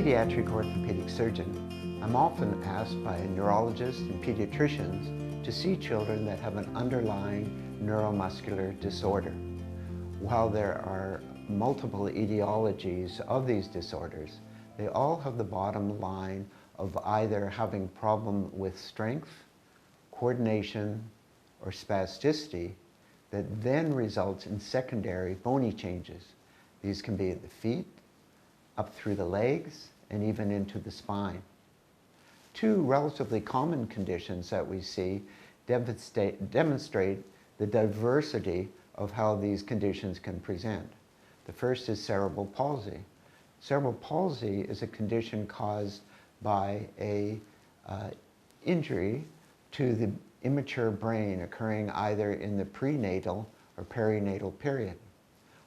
pediatric orthopedic surgeon, I'm often asked by neurologists and pediatricians to see children that have an underlying neuromuscular disorder. While there are multiple etiologies of these disorders, they all have the bottom line of either having problem with strength, coordination, or spasticity that then results in secondary bony changes. These can be at the feet, up through the legs, and even into the spine. Two relatively common conditions that we see demonstrate the diversity of how these conditions can present. The first is cerebral palsy. Cerebral palsy is a condition caused by a injury to the immature brain occurring either in the prenatal or perinatal period.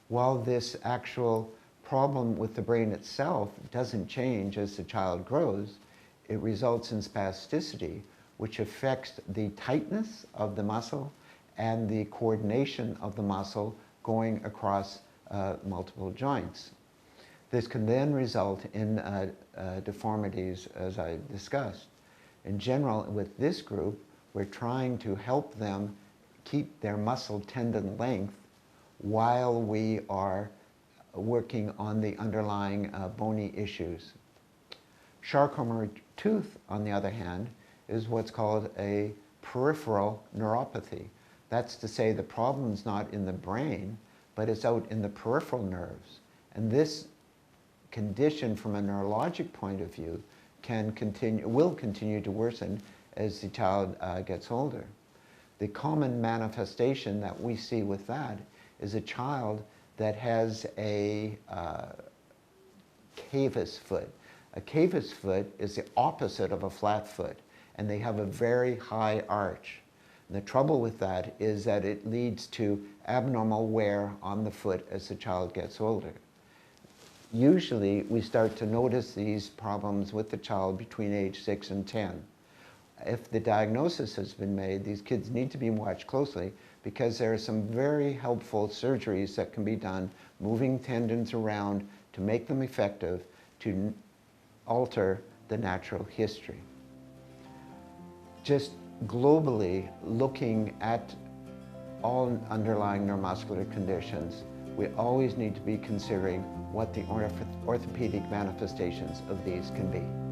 While this actual problem with the brain itself doesn't change as the child grows, it results in spasticity, which affects the tightness of the muscle and the coordination of the muscle going across multiple joints. This can then result in deformities, as I discussed. In general, with this group, we're trying to help them keep their muscle tendon length while we are working on the underlying bony issues. Charcot-Marie-Tooth, on the other hand, is what's called a peripheral neuropathy. That's to say the problem's not in the brain, but it's out in the peripheral nerves. And this condition, from a neurologic point of view, will continue to worsen as the child gets older. The common manifestation that we see with that is a child that has a Cavus foot. A Cavus foot is the opposite of a flat foot, and they have a very high arch. And the trouble with that is that it leads to abnormal wear on the foot as the child gets older. Usually, we start to notice these problems with the child between age 6 and 10. If the diagnosis has been made, these kids need to be watched closely because there are some very helpful surgeries that can be done, moving tendons around to make them effective, to alter the natural history. Just globally, looking at all underlying neuromuscular conditions, we always need to be considering what the orthopedic manifestations of these can be.